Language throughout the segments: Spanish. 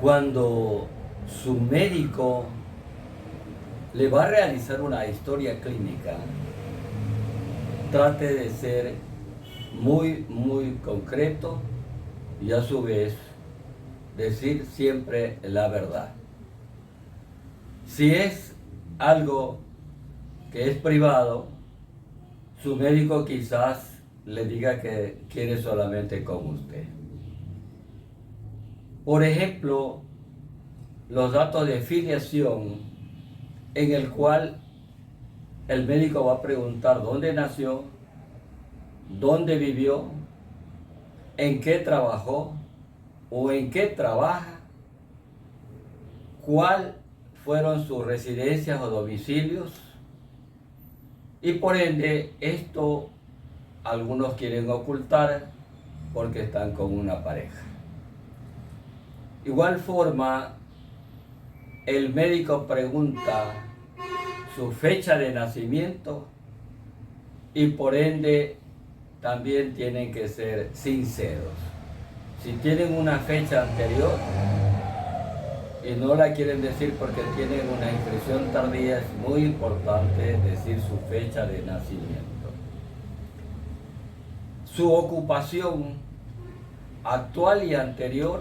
Cuando su médico le va a realizar una historia clínica, trate de ser muy concreto y a su vez decir siempre la verdad. Si es algo que es privado, su médico quizás le diga que quiere solamente con usted. Por ejemplo, los datos de filiación en el cual el médico va a preguntar dónde nació, dónde vivió, en qué trabajó o en qué trabaja, cuál fueron sus residencias o domicilios, y por ende esto algunos quieren ocultar porque están con una pareja. Igual forma, el médico pregunta su fecha de nacimiento y por ende también tienen que ser sinceros. Si tienen una fecha anterior y no la quieren decir porque tienen una inscripción tardía, es muy importante decir su fecha de nacimiento. Su ocupación actual y anterior,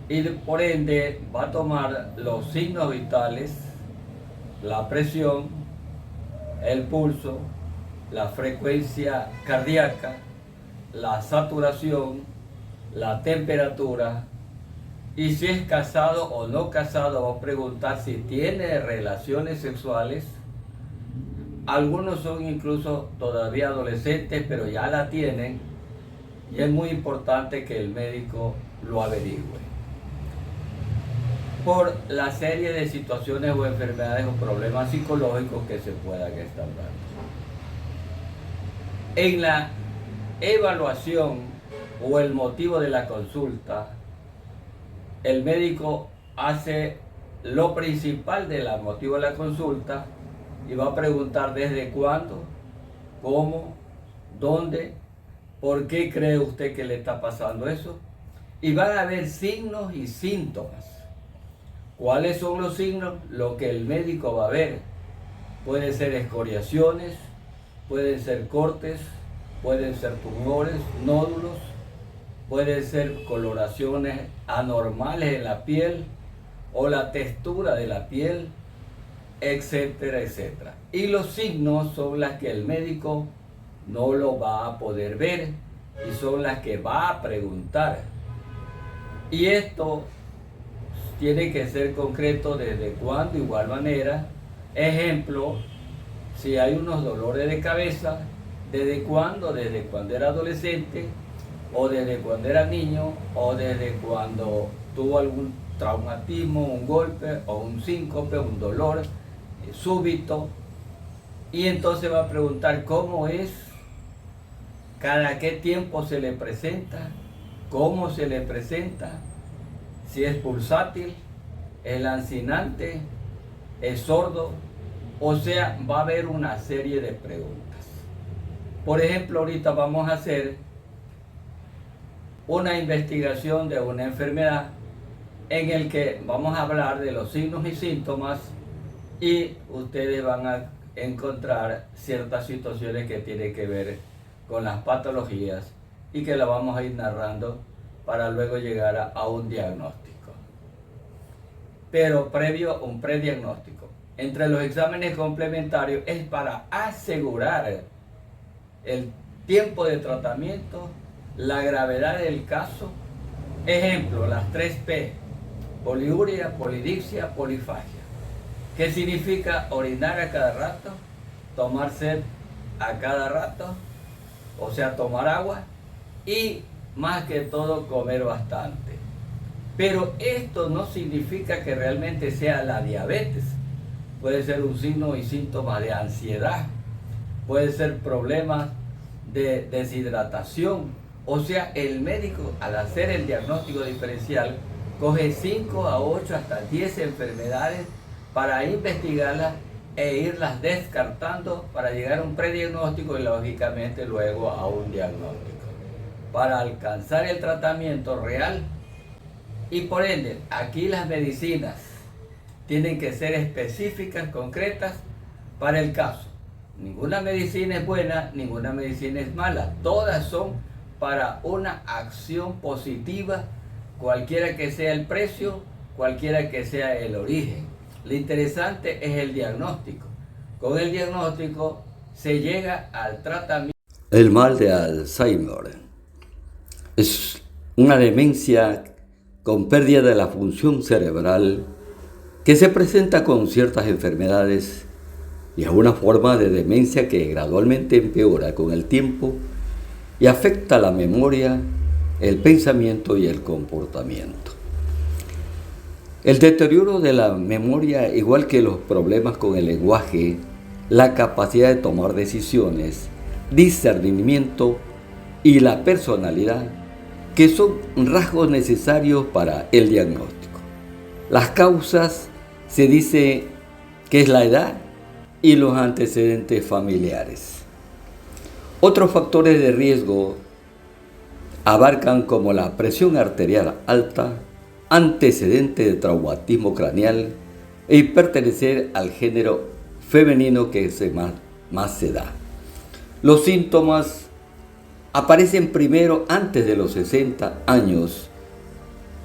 y por ende va a tomar los signos vitales, la presión, el pulso, la frecuencia cardíaca, la saturación, la temperatura, y si es casado o no casado va a preguntar si tiene relaciones sexuales. Algunos son incluso todavía adolescentes, pero ya la tienen, y es muy importante que el médico lo averigüe por la serie de situaciones o enfermedades o problemas psicológicos que se puedan estar dando. En la evaluación o el motivo de la consulta, el médico hace lo principal del motivo de la consulta y va a preguntar desde cuándo, cómo, dónde, por qué cree usted que le está pasando eso, y van a haber signos y síntomas. ¿Cuáles son los signos? Lo que el médico va a ver. Pueden ser escoriaciones, pueden ser cortes, pueden ser tumores, nódulos, pueden ser coloraciones anormales en la piel o la textura de la piel, etcétera, etcétera. Y los signos son las que el médico no lo va a poder ver y son las que va a preguntar. Y esto tiene que ser concreto desde cuándo, igual manera. Ejemplo, si hay unos dolores de cabeza, ¿desde cuándo? Desde cuando era adolescente, o desde cuando era niño, o desde cuando tuvo algún traumatismo, un golpe, o un síncope, un dolor súbito. Y entonces va a preguntar cómo es, cada qué tiempo se le presenta, cómo se le presenta, si es pulsátil, es lancinante, es sordo, o sea, va a haber una serie de preguntas. Por ejemplo, ahorita vamos a hacer una investigación de una enfermedad en el que vamos a hablar de los signos y síntomas y ustedes van a encontrar ciertas situaciones que tienen que ver con las patologías y que la vamos a ir narrando para luego llegar a un diagnóstico. Pero previo un prediagnóstico. Entre los exámenes complementarios es para asegurar el tiempo de tratamiento, la gravedad del caso. Ejemplo, las 3P, poliuria, polidipsia, polifagia. ¿Qué significa? Orinar a cada rato, tomar sed a cada rato, o sea, tomar agua, y más que todo comer bastante. Pero esto no significa que realmente sea la diabetes. Puede ser un signo y síntoma de ansiedad, puede ser problemas de deshidratación. O sea, el médico al hacer el diagnóstico diferencial coge 5 a 8 hasta 10 enfermedades para investigarlas e irlas descartando para llegar a un prediagnóstico y lógicamente luego a un diagnóstico. Para alcanzar el tratamiento real Y por ende, aquí las medicinas tienen que ser específicas, concretas para el caso. Ninguna medicina es buena, ninguna medicina es mala. Todas son para una acción positiva, cualquiera que sea el precio, cualquiera que sea el origen. Lo interesante es el diagnóstico. Con el diagnóstico se llega al tratamiento. El mal de Alzheimer es una demencia con pérdida de la función cerebral que se presenta con ciertas enfermedades y es una forma de demencia que gradualmente empeora con el tiempo y afecta la memoria, el pensamiento y el comportamiento. El deterioro de la memoria, igual que los problemas con el lenguaje, la capacidad de tomar decisiones, discernimiento y la personalidad, que son rasgos necesarios para el diagnóstico. Las causas se dice que es la edad y los antecedentes familiares. Otros factores de riesgo abarcan como la presión arterial alta, antecedente de traumatismo craneal y pertenecer al género femenino que más se da. Los síntomas aparecen primero antes de los 60 años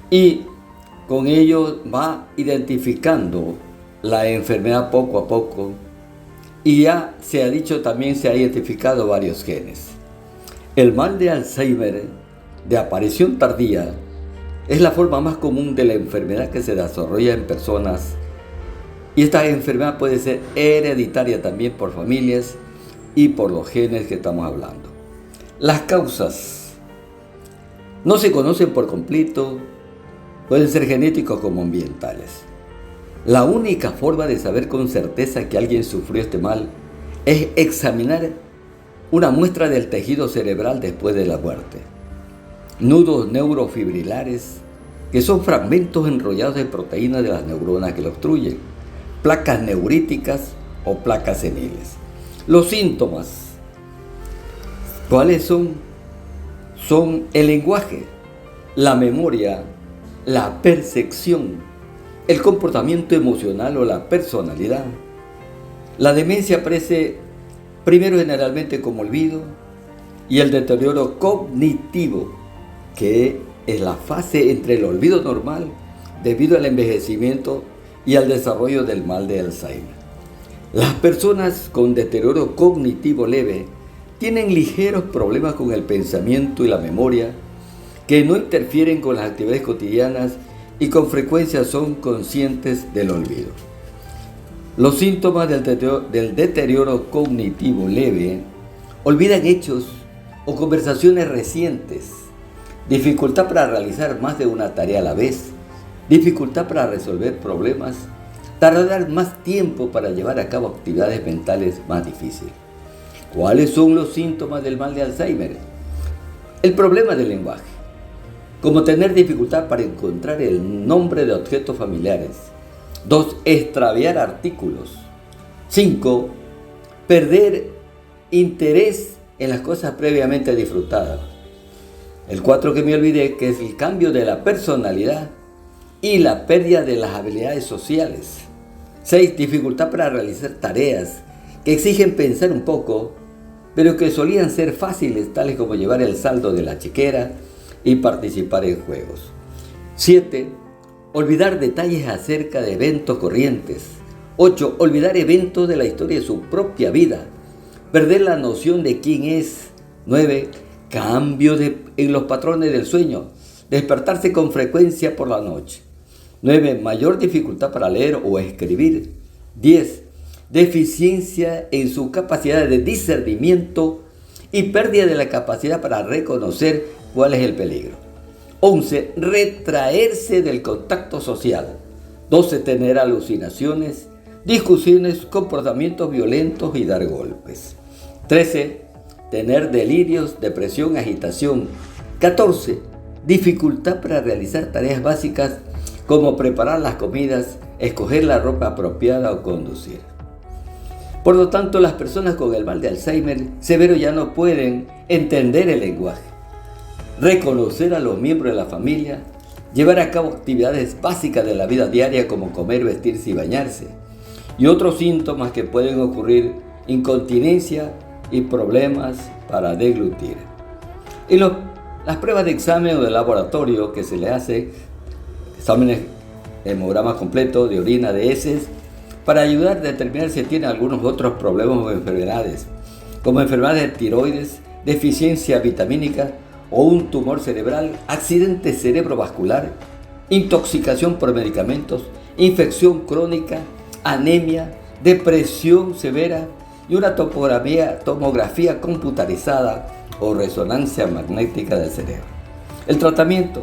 y con ello va identificando la enfermedad poco a poco y ya se ha dicho también se ha identificado varios genes. El mal de Alzheimer de aparición tardía es la forma más común de la enfermedad que se desarrolla en personas y esta enfermedad puede ser hereditaria también por familias y por los genes que estamos hablando. Las causas no se conocen por completo, pueden ser genéticos como ambientales. La única forma de saber con certeza que alguien sufrió este mal es examinar una muestra del tejido cerebral después de la muerte. Nudos neurofibrilares, que son fragmentos enrollados de proteínas de las neuronas que lo obstruyen, placas neuríticas o placas seniles. Los síntomas, ¿cuáles son? Son el lenguaje, la memoria, la percepción, el comportamiento emocional o la personalidad. La demencia aparece primero generalmente como olvido y el deterioro cognitivo, que es la fase entre el olvido normal debido al envejecimiento y al desarrollo del mal de Alzheimer. Las personas con deterioro cognitivo leve tienen ligeros problemas con el pensamiento y la memoria que no interfieren con las actividades cotidianas y con frecuencia son conscientes del olvido. Los síntomas del deterioro cognitivo leve olvidan hechos o conversaciones recientes, dificultad para realizar más de una tarea a la vez, dificultad para resolver problemas, tardar más tiempo para llevar a cabo actividades mentales más difíciles. ¿Cuáles son los síntomas del mal de Alzheimer? El problema del lenguaje, como tener dificultad para encontrar el nombre de objetos familiares. 2. Extraviar artículos. 5. Perder interés en las cosas previamente disfrutadas. El 4 que me olvidé, que es el cambio de la personalidad y la pérdida de las habilidades sociales. 6. Dificultad para realizar tareas que exigen pensar un poco, pero que solían ser fáciles, tales como llevar el saldo de la chequera y participar en juegos. 7. Olvidar detalles acerca de eventos corrientes. 8. Olvidar eventos de la historia de su propia vida. Perder la noción de quién es. 9. Cambio en los patrones del sueño. Despertarse con frecuencia por la noche. 9. Mayor dificultad para leer o escribir. 10. Deficiencia en su capacidad de discernimiento y pérdida de la capacidad para reconocer cuál es el peligro. 11. Retraerse del contacto social. 12. Tener alucinaciones, discusiones, comportamientos violentos y dar golpes. 13. Tener delirios, depresión, agitación. 14. Dificultad para realizar tareas básicas como preparar las comidas, escoger la ropa apropiada o conducir. Por lo tanto, las personas con el mal de Alzheimer severo ya no pueden entender el lenguaje, reconocer a los miembros de la familia, llevar a cabo actividades básicas de la vida diaria como comer, vestirse y bañarse. Y otros síntomas que pueden ocurrir: incontinencia y problemas para deglutir. Y las pruebas de examen o de laboratorio que se le hace, exámenes de hemograma completo, de orina, de heces, para ayudar a determinar si tiene algunos otros problemas o enfermedades, como enfermedades de tiroides, deficiencia vitamínica o un tumor cerebral, accidente cerebrovascular, intoxicación por medicamentos, infección crónica, anemia, depresión severa y una tomografía computarizada o resonancia magnética del cerebro. El tratamiento: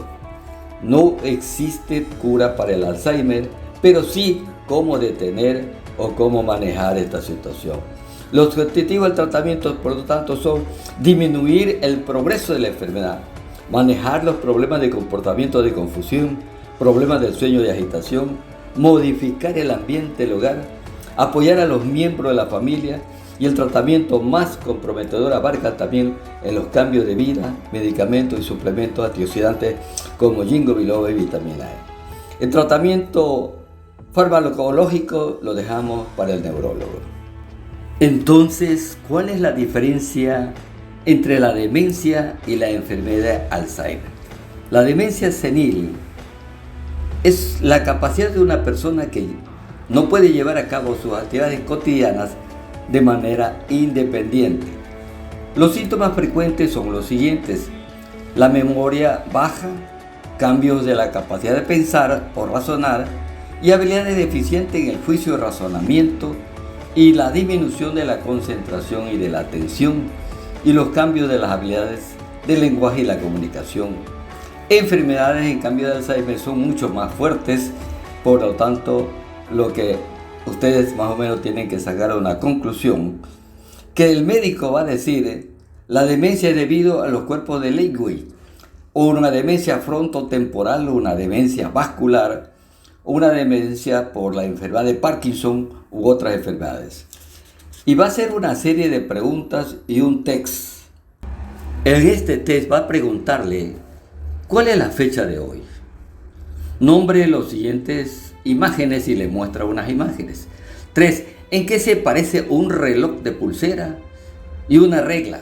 no existe cura para el Alzheimer, pero sí cómo detener o cómo manejar esta situación. Los objetivos del tratamiento, por lo tanto, son disminuir el progreso de la enfermedad, manejar los problemas de comportamiento de confusión, problemas del sueño y agitación, modificar el ambiente del hogar, apoyar a los miembros de la familia, y el tratamiento más comprometedor abarca también en los cambios de vida, medicamentos y suplementos antioxidantes como ginkgo biloba y vitamina E. El tratamiento farmacológico lo dejamos para el neurólogo. Entonces, ¿cuál es la diferencia entre la demencia y la enfermedad de Alzheimer? La demencia senil es la capacidad de una persona que no puede llevar a cabo sus actividades cotidianas de manera independiente. Los síntomas frecuentes son los siguientes: la memoria baja, cambios de la capacidad de pensar o razonar y habilidades deficientes en el juicio y razonamiento, y la disminución de la concentración y de la atención, y los cambios de las habilidades del lenguaje y la comunicación. Enfermedades, en cambio, de Alzheimer son mucho más fuertes, por lo tanto, lo que ustedes más o menos tienen que sacar una conclusión, que el médico va a decir: la demencia es debido a los cuerpos de Lewy, o una demencia frontotemporal, o una demencia vascular, o una demencia por la enfermedad de Parkinson u otras enfermedades. Y va a hacer una serie de preguntas y un test. En este test va a preguntarle: ¿cuál es la fecha de hoy? Nombre los siguientes imágenes y le muestra unas imágenes. 3. ¿En qué se parece un reloj de pulsera y una regla?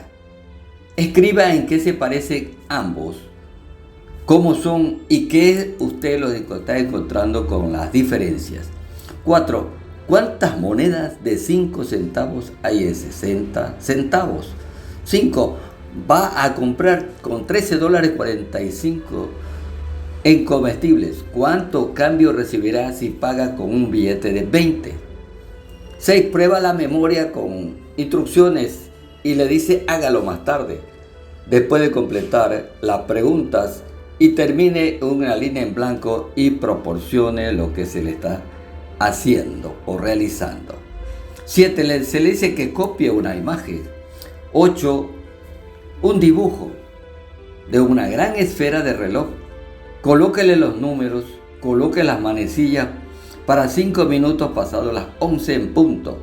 Escriba en qué se parecen ambos, cómo son y qué usted los está encontrando con las diferencias. 4. ¿Cuántas monedas de 5 centavos hay en 60 centavos? 5. Va a comprar con $13.45 en comestibles. ¿Cuánto cambio recibirá si paga con un billete de 20? 6. Prueba la memoria con instrucciones y le dice: hágalo más tarde, después de completar las preguntas, y termine una línea en blanco y proporcione lo que se le está haciendo o realizando. 7. Se le dice que copie una imagen. 8. Un dibujo de una gran esfera de reloj. Colóquele los números, coloque las manecillas para 5 minutos pasados las 11 en punto.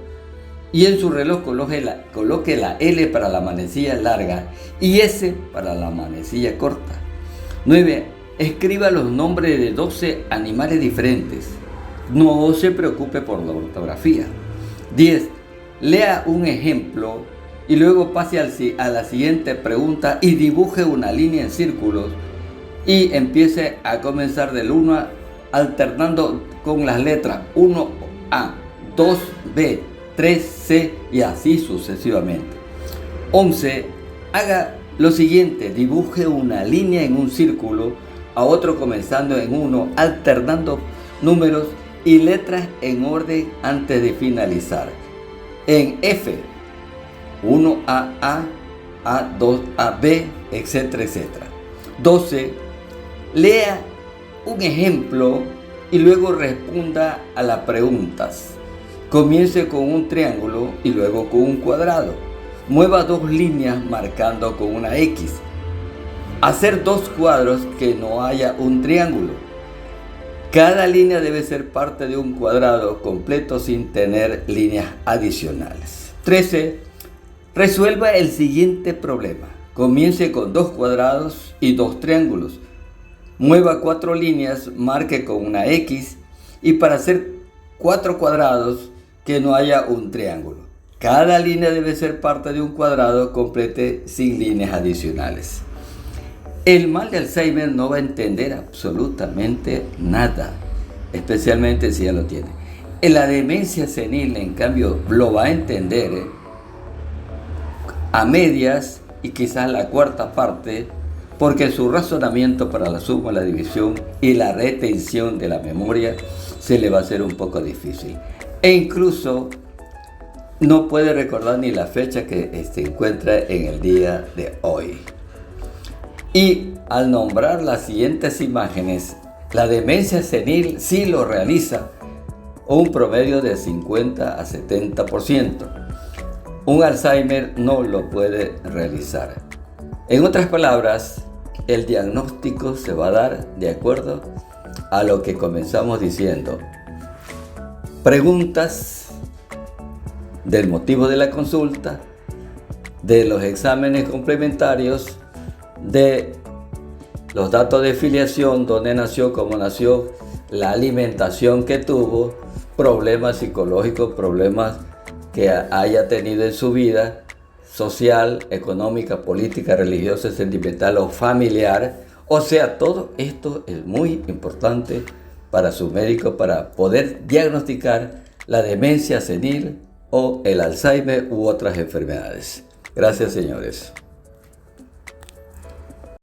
Y en su reloj coloque la L para la manecilla larga y S para la manecilla corta. 9. Escriba los nombres de 12 animales diferentes. No se preocupe por la ortografía. 10. Lea un ejemplo y luego pase a la siguiente pregunta y dibuje una línea en círculos y empiece a comenzar del 1 alternando con las letras 1A, 2B, 3C y así sucesivamente. 11. Haga lo siguiente: dibuje una línea en un círculo, a otro comenzando en 1, alternando números y letras en orden antes de finalizar. En F, 1A, A2AB, etcétera, etcétera. 12. Lea un ejemplo y luego responda a las preguntas. Comience con un triángulo y luego con un cuadrado. Mueva 2 líneas marcando con una X. Hacer 2 cuadros que no haya un triángulo. Cada línea debe ser parte de un cuadrado completo sin tener líneas adicionales. 13. Resuelva el siguiente problema. Comience con 2 cuadrados y 2 triángulos. mueva 4 líneas, marque con una X, y para hacer 4 cuadrados, que no haya un triángulo. Cada línea debe ser parte de un cuadrado, complete sin líneas adicionales. El mal de Alzheimer no va a entender absolutamente nada, especialmente si ya lo tiene. La demencia senil, en cambio, lo va a entender a medias y quizás la cuarta parte, porque su razonamiento para la suma, la división y la retención de la memoria se le va a hacer un poco difícil. E incluso no puede recordar ni la fecha que se encuentra en el día de hoy. Y al nombrar las siguientes imágenes, la demencia senil sí lo realiza, un promedio de 50 a 70%. Un Alzheimer no lo puede realizar. En otras palabras, el diagnóstico se va a dar de acuerdo a lo que comenzamos diciendo. Preguntas del motivo de la consulta, de los exámenes complementarios, de los datos de filiación, dónde nació, cómo nació, la alimentación que tuvo, problemas psicológicos, problemas que haya tenido en su vida social, económica, política, religiosa, sentimental o familiar. O sea, todo esto es muy importante para su médico para poder diagnosticar la demencia senil o el Alzheimer u otras enfermedades. Gracias, señores.